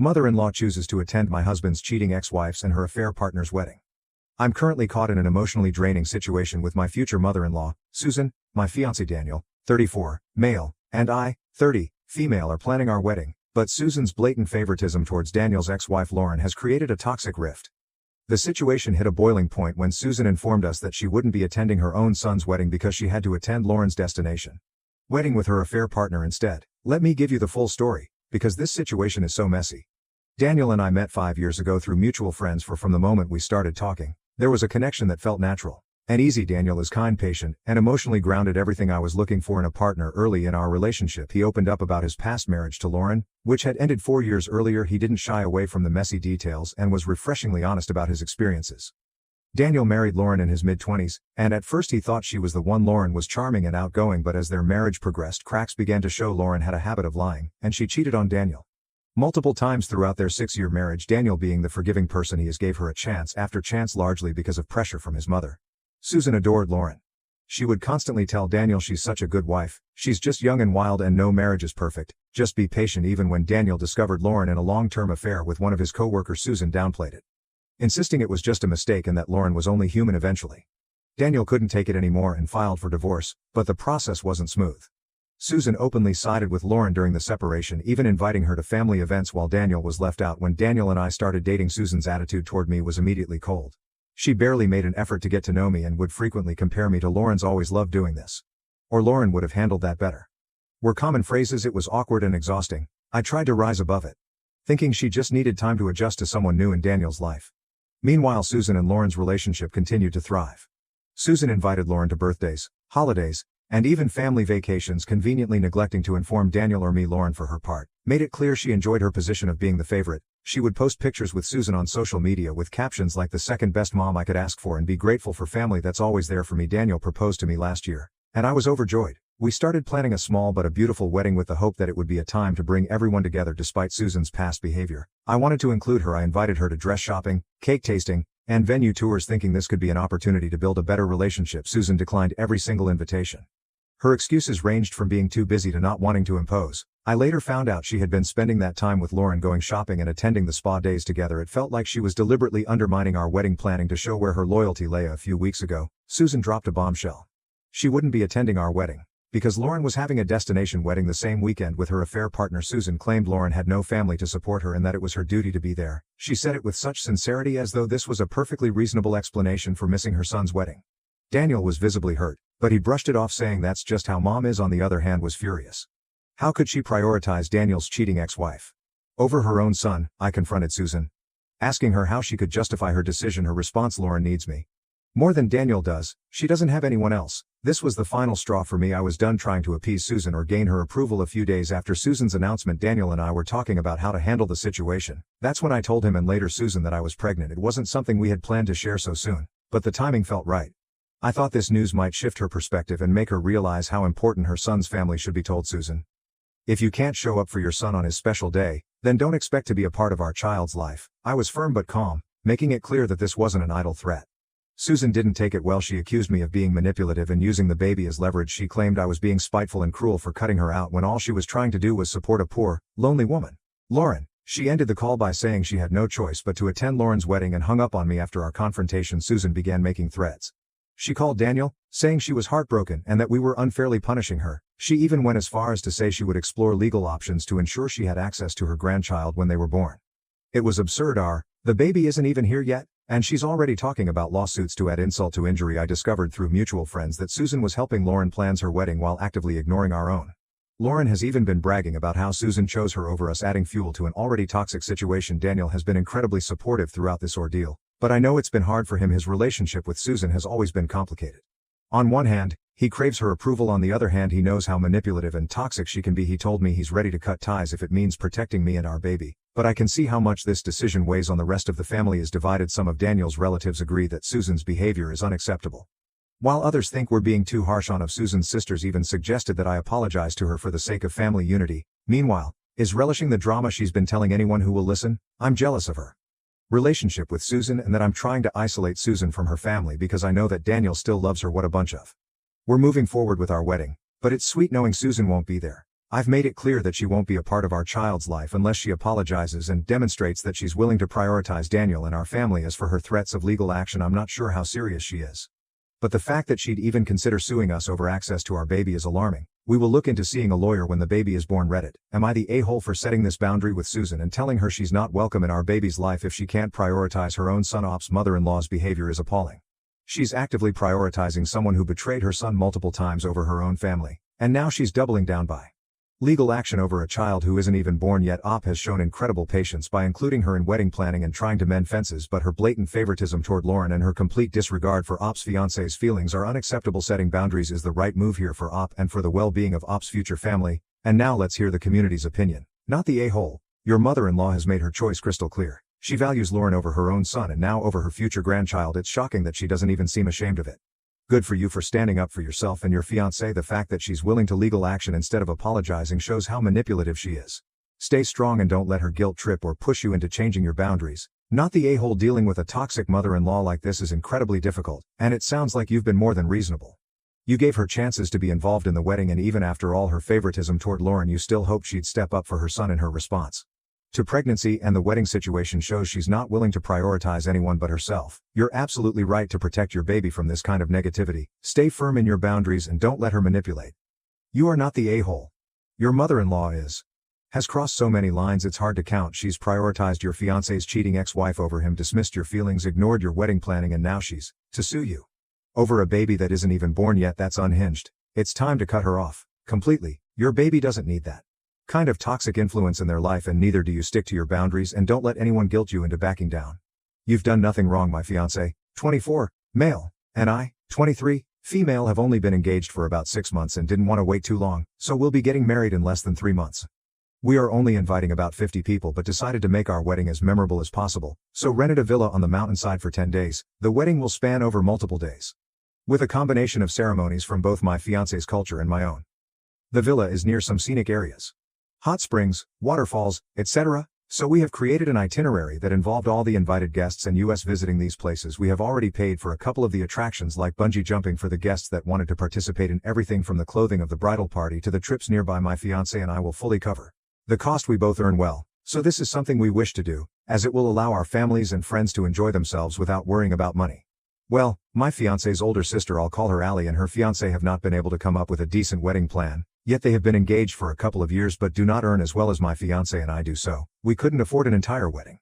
Mother-in-law chooses to attend my husband's cheating ex-wife's and her affair partner's wedding. I'm currently caught in an emotionally draining situation with my future mother-in-law, Susan, my fiancé Daniel, 34, male, and I, 30, female are planning our wedding, but Susan's blatant favoritism towards Daniel's ex-wife Lauren has created a toxic rift. The situation hit a boiling point when Susan informed us that she wouldn't be attending her own son's wedding because she had to attend Lauren's destination wedding with her affair partner instead. Let me give you the full story, because this situation is so messy. Daniel and I met 5 years ago through mutual friends. From the moment we started talking, there was a connection that felt natural and easy. Daniel is kind, patient, and emotionally grounded, everything I was looking for in a partner. Early in our relationship, he opened up about his past marriage to Lauren, which had ended 4 years earlier. He didn't shy away from the messy details and was refreshingly honest about his experiences. Daniel married Lauren in his mid-20s, and at first he thought she was the one. Lauren was charming and outgoing, but as their marriage progressed, cracks began to show. Lauren had a habit of lying, and she cheated on Daniel multiple times throughout their 6-year marriage. Daniel, being the forgiving person he is, gave her a chance after chance, largely because of pressure from his mother. Susan adored Lauren. She would constantly tell Daniel, she's such a good wife, she's just young and wild and no marriage is perfect, just be patient. Even when Daniel discovered Lauren in a long-term affair with one of his co-workers, Susan downplayed it, insisting it was just a mistake and that Lauren was only human. Eventually, Daniel couldn't take it anymore and filed for divorce, but the process wasn't smooth. Susan openly sided with Lauren during the separation, even inviting her to family events while Daniel was left out. When Daniel and I started dating, Susan's attitude toward me was immediately cold. She barely made an effort to get to know me and would frequently compare me to Lauren's. Always loved doing this. Or Lauren would have handled that better, were common phrases. It was awkward and exhausting. I tried to rise above it, thinking she just needed time to adjust to someone new in Daniel's life. Meanwhile, Susan and Lauren's relationship continued to thrive. Susan invited Lauren to birthdays, holidays, and even family vacations, conveniently neglecting to inform Daniel or me. Lauren, for her part, made it clear she enjoyed her position of being the favorite. She would post pictures with Susan on social media with captions like, "the second best mom I could ask for, and be grateful for family that's always there for me." Daniel proposed to me last year, and I was overjoyed. We started planning a small but a beautiful wedding with the hope that it would be a time to bring everyone together. Despite Susan's past behavior, I wanted to include her. I invited her to dress shopping, cake tasting, and venue tours, thinking this could be an opportunity to build a better relationship. Susan declined every single invitation. Her excuses ranged from being too busy to not wanting to impose. I later found out she had been spending that time with Lauren, going shopping and attending the spa days together. It felt like she was deliberately undermining our wedding planning to show where her loyalty lay. A few weeks ago, Susan dropped a bombshell. She wouldn't be attending our wedding because Lauren was having a destination wedding the same weekend with her affair partner. Susan claimed Lauren had no family to support her and that it was her duty to be there. She said it with such sincerity, as though this was a perfectly reasonable explanation for missing her son's wedding. Daniel was visibly hurt, but he brushed it off, saying that's just how mom is. On the other hand, was furious. How could she prioritize Daniel's cheating ex-wife over her own son? I confronted Susan, asking her how she could justify her decision. Her response: Lauren needs me more than Daniel does. She doesn't have anyone else. This was the final straw for me. I was done trying to appease Susan or gain her approval. A few days after Susan's announcement, Daniel and I were talking about how to handle the situation. That's when I told him and later Susan that I was pregnant. It wasn't something we had planned to share so soon, but the timing felt right. I thought this news might shift her perspective and make her realize how important her son's family should be. Told Susan, if you can't show up for your son on his special day, then don't expect to be a part of our child's life. I was firm but calm, making it clear that this wasn't an idle threat. Susan didn't take it well. She accused me of being manipulative and using the baby as leverage. She claimed I was being spiteful and cruel for cutting her out when all she was trying to do was support a poor, lonely woman. Lauren. She ended the call by saying she had no choice but to attend Lauren's wedding and hung up on me. After our confrontation, Susan began making threats. She called Daniel, saying she was heartbroken and that we were unfairly punishing her. She even went as far as to say she would explore legal options to ensure she had access to her grandchild when they were born. It was absurd. The baby isn't even here yet, and she's already talking about lawsuits. To add insult to injury, I discovered through mutual friends that Susan was helping Lauren plan her wedding while actively ignoring our own. Lauren has even been bragging about how Susan chose her over us, adding fuel to an already toxic situation. Daniel has been incredibly supportive throughout this ordeal, but I know it's been hard for him. His relationship with Susan has always been complicated. On one hand, he craves her approval. On the other hand, he knows how manipulative and toxic she can be. He told me he's ready to cut ties if it means protecting me and our baby, but I can see how much this decision weighs on the rest of the family. Is divided. Some of Daniel's relatives agree that Susan's behavior is unacceptable, while others think we're being too harsh on her. Susan's sisters even suggested that I apologize to her for the sake of family unity. Meanwhile, is relishing the drama. She's been telling anyone who will listen, I'm jealous of her relationship with Susan and that I'm trying to isolate Susan from her family because I know that Daniel still loves her. What a bunch of. We're moving forward with our wedding, but it's sweet knowing Susan won't be there. I've made it clear that she won't be a part of our child's life unless she apologizes and demonstrates that she's willing to prioritize Daniel and our family. As for her threats of legal action, I'm not sure how serious she is. But the fact that she'd even consider suing us over access to our baby is alarming. We will look into seeing a lawyer when the baby is born. Reddit. Am I the a-hole for setting this boundary with Susan and telling her she's not welcome in our baby's life if she can't prioritize her own son? Op's mother-in-law's behavior is appalling. She's actively prioritizing someone who betrayed her son multiple times over her own family, and now she's doubling down by legal action over a child who isn't even born yet. Op has shown incredible patience by including her in wedding planning and trying to mend fences, but her blatant favoritism toward Lauren and her complete disregard for Op's fiance's feelings are unacceptable. Setting boundaries is the right move here for Op and for the well-being of Op's future family. And now let's hear the community's opinion. Not the a-hole. Your mother-in-law has made her choice crystal clear. She values Lauren over her own son and now over her future grandchild. It's shocking that she doesn't even seem ashamed of it. Good for you for standing up for yourself and your fiancé. The fact that she's willing to legal action instead of apologizing shows how manipulative she is. Stay strong and don't let her guilt trip or push you into changing your boundaries. Not the a-hole. Dealing with a toxic mother-in-law like this is incredibly difficult, and it sounds like you've been more than reasonable. You gave her chances to be involved in the wedding, and even after all her favoritism toward Lauren, you still hoped she'd step up for her son in her response to pregnancy, and the wedding situation shows she's not willing to prioritize anyone but herself. You're absolutely right to protect your baby from this kind of negativity. Stay firm in your boundaries and don't let her manipulate. You are not the a-hole. Your mother-in-law has crossed so many lines it's hard to count. She's prioritized your fiancé's cheating ex-wife over him, dismissed your feelings, ignored your wedding planning, and now she's to sue you over a baby that isn't even born yet. That's unhinged. It's time to cut her off completely. Your baby doesn't need that kind of toxic influence in their life, and neither do you. Stick to your boundaries and don't let anyone guilt you into backing down. You've done nothing wrong. My fiancé, 24, male, and I, 23, female, have only been engaged for about 6 months and didn't want to wait too long, so we'll be getting married in less than 3 months. We are only inviting about 50 people but decided to make our wedding as memorable as possible, so rented a villa on the mountainside for 10 days. The wedding will span over multiple days, with a combination of ceremonies from both my fiancé's culture and my own. The villa is near some scenic areas, hot springs, waterfalls, etc. So we have created an itinerary that involved all the invited guests and us visiting these places. We have already paid for a couple of the attractions like bungee jumping for the guests that wanted to participate in everything from the clothing of the bridal party to the trips nearby. My fiancé and I will fully cover the cost. We both earn well, so this is something we wish to do, as it will allow our families and friends to enjoy themselves without worrying about money. Well, my fiancé's older sister, I'll call her Allie, and her fiancé have not been able to come up with a decent wedding plan. Yet they have been engaged for a couple of years but do not earn as well as my fiancé and I do, so we couldn't afford an entire wedding.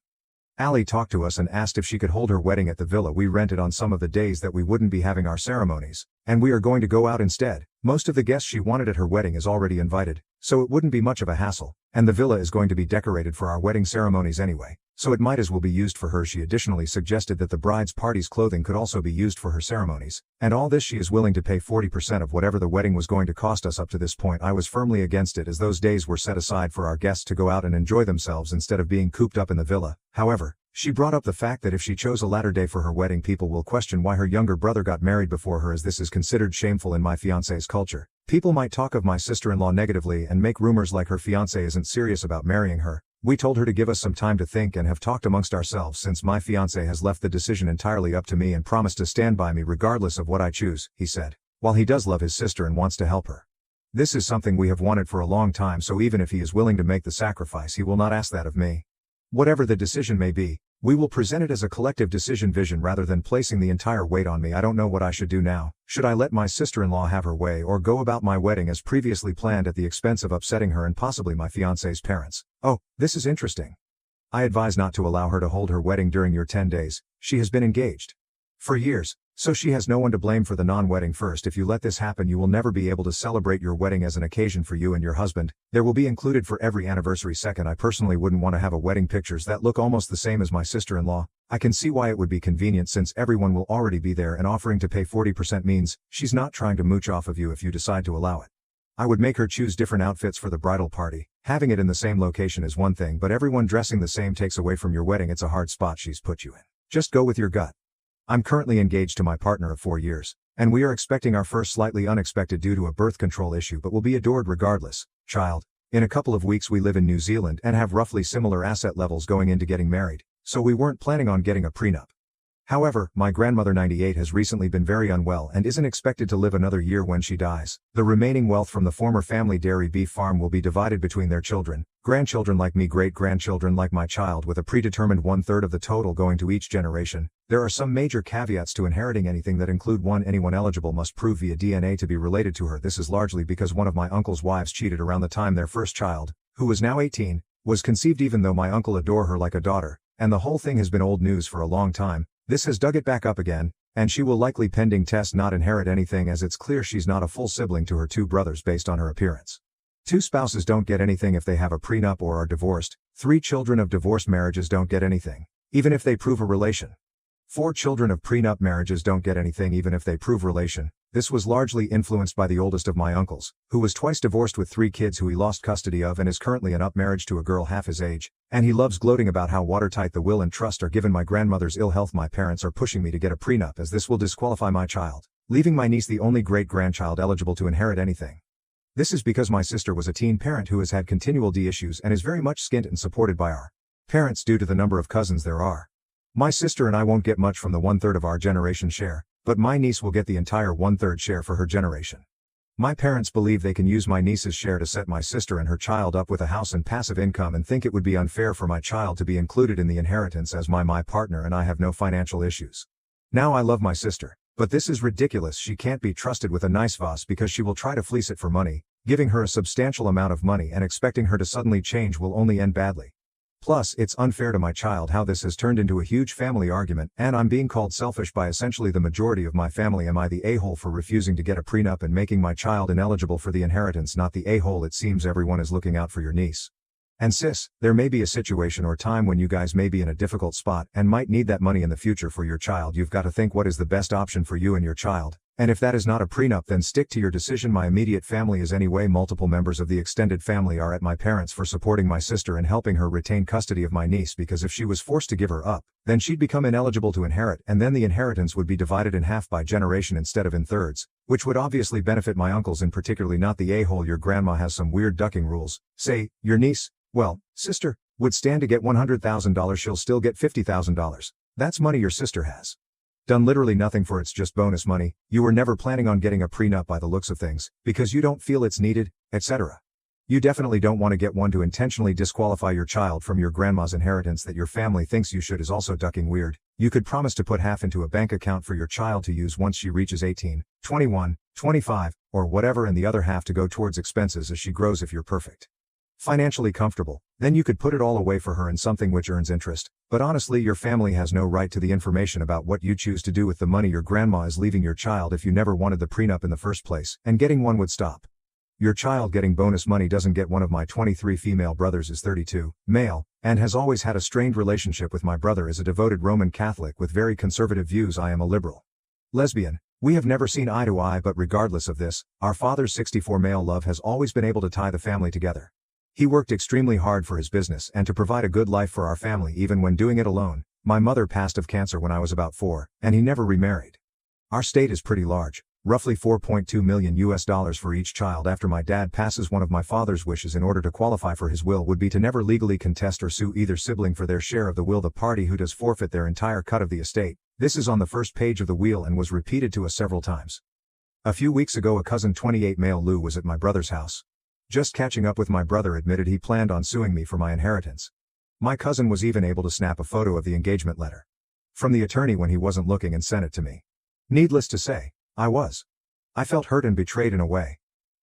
Allie talked to us and asked if she could hold her wedding at the villa we rented on some of the days that we wouldn't be having our ceremonies, and we are going to go out instead. Most of the guests she wanted at her wedding is already invited, so it wouldn't be much of a hassle, and the villa is going to be decorated for our wedding ceremonies anyway, so it might as well be used for her. She additionally suggested that the bride's party's clothing could also be used for her ceremonies, and all this she is willing to pay 40% of whatever the wedding was going to cost us. Up to this point I was firmly against it, as those days were set aside for our guests to go out and enjoy themselves instead of being cooped up in the villa. However, she brought up the fact that if she chose a latter day for her wedding, people will question why her younger brother got married before her, as this is considered shameful in my fiancé's culture. People might talk of my sister-in-law negatively and make rumors like her fiancé isn't serious about marrying her. We told her to give us some time to think and have talked amongst ourselves since my fiancé has left the decision entirely up to me and promised to stand by me regardless of what I choose, he said. While he does love his sister and wants to help her, this is something we have wanted for a long time, so even if he is willing to make the sacrifice, he will not ask that of me. Whatever the decision may be, we will present it as a collective decision vision rather than placing the entire weight on me. I don't know what I should do now. Should I let my sister-in-law have her way or go about my wedding as previously planned at the expense of upsetting her and possibly my fiancé's parents? Oh, this is interesting. I advise not to allow her to hold her wedding during your 10 days. She has been engaged for years, so she has no one to blame for the non-wedding. First, if you let this happen, you will never be able to celebrate your wedding as an occasion for you and your husband. There will be included for every anniversary. Second, I personally wouldn't want to have a wedding pictures that look almost the same as my sister-in-law. I can see why it would be convenient since everyone will already be there, and offering to pay 40% means she's not trying to mooch off of you if you decide to allow it. I would make her choose different outfits for the bridal party. Having it in the same location is one thing, but everyone dressing the same takes away from your wedding. It's a hard spot she's put you in. Just go with your gut. I'm currently engaged to my partner of 4 years, and we are expecting our first, slightly unexpected due to a birth control issue, but will be adored regardless, child. In a couple of weeks we live in New Zealand and have roughly similar asset levels going into getting married, so we weren't planning on getting a prenup. However, my grandmother 98 has recently been very unwell and isn't expected to live another year when she dies. The remaining wealth from the former family dairy beef farm will be divided between their children, grandchildren like me, great-grandchildren like my child, with a predetermined 1/3 of the total going to each generation. There are some major caveats to inheriting anything that include: 1. Anyone eligible must prove via DNA to be related to her. This is largely because one of my uncle's wives cheated around the time their first child, who is now 18, was conceived, even though my uncle adore her like a daughter, and the whole thing has been old news for a long time. This has dug it back up again, and she will likely, pending test, not inherit anything, as it's clear she's not a full sibling to her two brothers based on her appearance. 2. Spouses don't get anything if they have a prenup or are divorced. 3. Children of divorced marriages don't get anything, even if they prove a relation. 4. Children of prenup marriages don't get anything even if they prove relation. This was largely influenced by the oldest of my uncles, who was twice divorced with 3 kids who he lost custody of and is currently in up marriage to a girl half his age, and he loves gloating about how watertight the will and trust are. Given my grandmother's ill health, my parents are pushing me to get a prenup, as this will disqualify my child, leaving my niece the only great-grandchild eligible to inherit anything. This is because my sister was a teen parent who has had continual D issues and is very much skint and supported by our parents due to the number of cousins there are. My sister and I won't get much from the 1/3 of our generation share, but my niece will get the entire 1/3 share for her generation. My parents believe they can use my niece's share to set my sister and her child up with a house and passive income, and think it would be unfair for my child to be included in the inheritance, as my partner and I have no financial issues. Now, I love my sister, but this is ridiculous. She can't be trusted with a nice vase because she will try to fleece it for money. Giving her a substantial amount of money and expecting her to suddenly change will only end badly. Plus, it's unfair to my child how this has turned into a huge family argument, and I'm being called selfish by essentially the majority of my family. Am I the a-hole for refusing to get a prenup and making my child ineligible for the inheritance? Not the a-hole. It seems everyone is looking out for your niece. And sis, there may be a situation or time when you guys may be in a difficult spot and might need that money in the future for your child. You've got to think what is the best option for you and your child. And if that is not a prenup, then stick to your decision. My immediate family is anyway. Multiple members of the extended family are at my parents for supporting my sister and helping her retain custody of my niece, because if she was forced to give her up, then she'd become ineligible to inherit, and then the inheritance would be divided in half by generation instead of in thirds, which would obviously benefit my uncles in particularly. Not the a-hole. Your grandma has some weird ducking rules. Say, your niece, well, sister, would stand to get $100,000, she'll still get $50,000. That's money your sister has done literally nothing for. It's just bonus money. You were never planning on getting a prenup by the looks of things, because you don't feel it's needed, etc. You definitely don't want to get one to intentionally disqualify your child from your grandma's inheritance that your family thinks you should. Is also ducking weird. You could promise to put half into a bank account for your child to use once she reaches 18, 21, 25, or whatever, and the other half to go towards expenses as she grows. If you're perfect financially comfortable, then you could put it all away for her in something which earns interest. But honestly, your family has no right to the information about what you choose to do with the money your grandma is leaving your child. If you never wanted the prenup in the first place, and getting one would stop your child getting bonus money, doesn't get one of my 23 female brothers is 32, male, and has always had a strained relationship with my brother. Is a devoted Roman Catholic with very conservative views. I am a liberal lesbian. We have never seen eye to eye, but regardless of this, our father's 64 male love has always been able to tie the family together. He worked extremely hard for his business and to provide a good life for our family, even when doing it alone. My mother passed of cancer when I was about 4, and he never remarried. Our estate is pretty large, roughly $4.2 million for each child. After my dad passes, one of my father's wishes in order to qualify for his will would be to never legally contest or sue either sibling for their share of the will. The party who does forfeit their entire cut of the estate. This is on the first page of the will and was repeated to us several times. A few weeks ago, a cousin 28 male Lou was at my brother's house. Just catching up with my brother, admitted he planned on suing me for my inheritance. My cousin was even able to snap a photo of the engagement letter from the attorney when he wasn't looking and sent it to me. Needless to say, I felt hurt and betrayed in a way.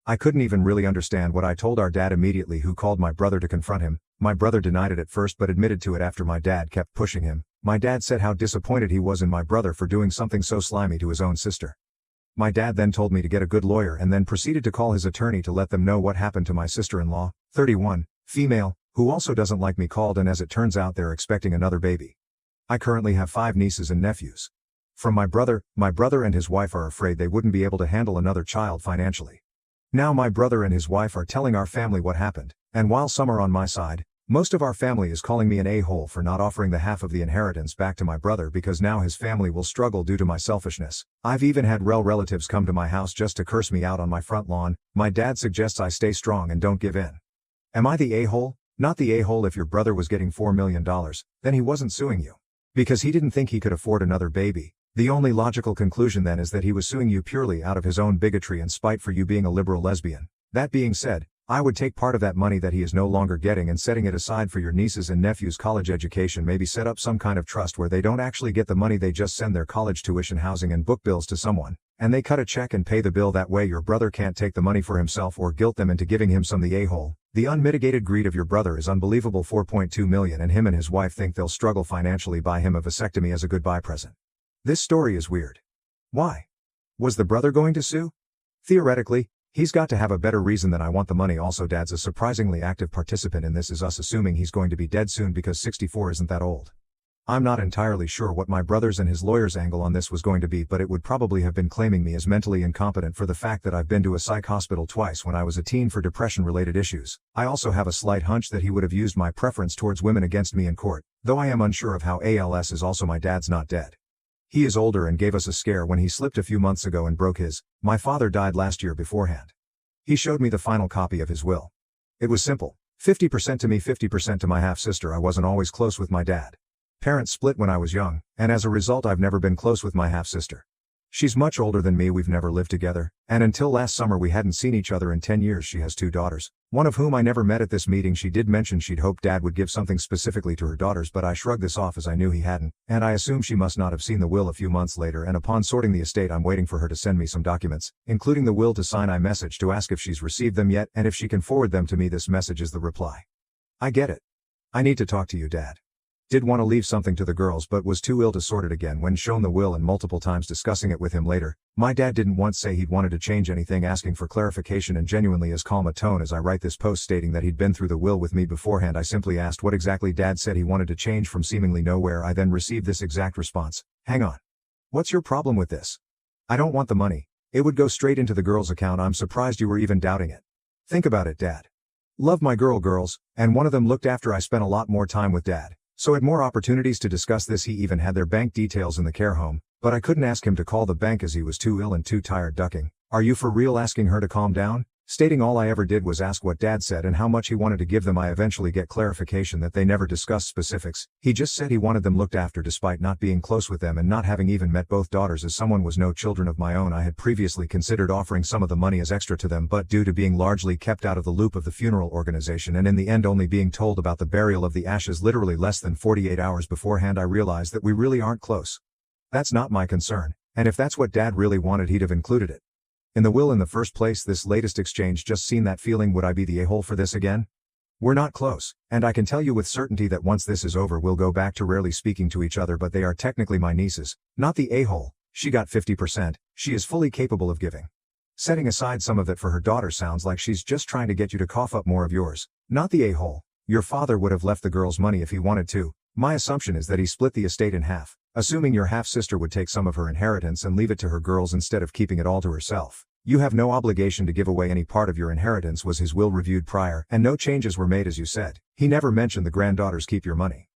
I couldn't even really understand what I told our dad immediately, who called my brother to confront him. My brother denied it at first but admitted to it after my dad kept pushing him. My dad said how disappointed he was in my brother for doing something so slimy to his own sister. My dad then told me to get a good lawyer and then proceeded to call his attorney to let them know what happened to my sister-in-law, 31, female, who also doesn't like me. Called, and as it turns out, they're expecting another baby. I currently have 5 nieces and nephews. From my brother and his wife are afraid they wouldn't be able to handle another child financially. Now my brother and his wife are telling our family what happened, and while some are on my side, most of our family is calling me an a-hole for not offering the half of the inheritance back to my brother, because now his family will struggle due to my selfishness. I've even had relatives come to my house just to curse me out on my front lawn. My dad suggests I stay strong and don't give in. Am I the a-hole? Not the a-hole. If your brother was getting $4 million, then he wasn't suing you. Because he didn't think he could afford another baby. The only logical conclusion then is that he was suing you purely out of his own bigotry and spite for you being a liberal lesbian. That being said, I would take part of that money that he is no longer getting and setting it aside for your nieces and nephews' college education. Maybe set up some kind of trust where they don't actually get the money, they just send their college tuition, housing and book bills to someone, and they cut a check and pay the bill. That way your brother can't take the money for himself or guilt them into giving him some. The a-hole. The unmitigated greed of your brother is unbelievable. 4.2 million, and him and his wife think they'll struggle financially. Buy him a vasectomy as a goodbye present. This story is weird. Why? Was the brother going to sue? Theoretically, he's got to have a better reason than I want the money. Also, Dad's a surprisingly active participant in this, is us assuming he's going to be dead soon because 64 isn't that old. I'm not entirely sure what my brother's and his lawyer's angle on this was going to be, but it would probably have been claiming me as mentally incompetent for the fact that I've been to a psych hospital twice when I was a teen for depression-related issues. I also have a slight hunch that he would have used my preference towards women against me in court, though I am unsure of how. ALS is also my dad's not dead. He is older and gave us a scare when he slipped a few months ago and broke his. My father died last year beforehand. He showed me the final copy of his will. It was simple. 50% to me, 50% to my half-sister. I wasn't always close with my dad. Parents split when I was young, and as a result I've never been close with my half-sister. She's much older than me, we've never lived together, and until last summer we hadn't seen each other in 10 years. She has 2 daughters, one of whom I never met. At this meeting she did mention she'd hoped Dad would give something specifically to her daughters, but I shrugged this off as I knew he hadn't, and I assume she must not have seen the will. A few months later, and upon sorting the estate, I'm waiting for her to send me some documents, including the will to sign. I messaged to ask if she's received them yet and if she can forward them to me. This message is the reply. I get it. I need to talk to you, Dad. Did want to leave something to the girls but was too ill to sort it again when shown the will, and multiple times discussing it with him later. My dad didn't once say he'd wanted to change anything, asking for clarification in genuinely as calm a tone as I write this post, stating that he'd been through the will with me beforehand. I simply asked what exactly Dad said he wanted to change from seemingly nowhere. I then received this exact response. Hang on. What's your problem with this? I don't want the money. It would go straight into the girls' account. I'm surprised you were even doubting it. Think about it, Dad. Love my girls, and one of them looked after. I spent a lot more time with Dad, so had more opportunities to discuss this. He even had their bank details in the care home, but I couldn't ask him to call the bank as he was too ill and too tired. Ducking. Are you for real? Asking her to calm down? Stating all I ever did was ask what Dad said and how much he wanted to give them. I eventually get clarification that they never discussed specifics. He just said he wanted them looked after despite not being close with them and not having even met both daughters. As someone with no children of my own, I had previously considered offering some of the money as extra to them, but due to being largely kept out of the loop of the funeral organization and in the end only being told about the burial of the ashes literally less than 48 hours beforehand, I realized that we really aren't close. That's not my concern, and if that's what Dad really wanted, he'd have included it in the will in the first place. This latest exchange just seen that feeling. Would I be the a-hole for this again? We're not close, and I can tell you with certainty that once this is over we'll go back to rarely speaking to each other, but they are technically my nieces, not the a-hole. She got 50%, she is fully capable of giving. Setting aside some of it for her daughter sounds like she's just trying to get you to cough up more of yours, not the a-hole. Your father would have left the girls money if he wanted to. My assumption is that he split the estate in half, assuming your half-sister would take some of her inheritance and leave it to her girls instead of keeping it all to herself. You have no obligation to give away any part of your inheritance. Was his will reviewed prior, and no changes were made as you said? He never mentioned the granddaughters keep your money.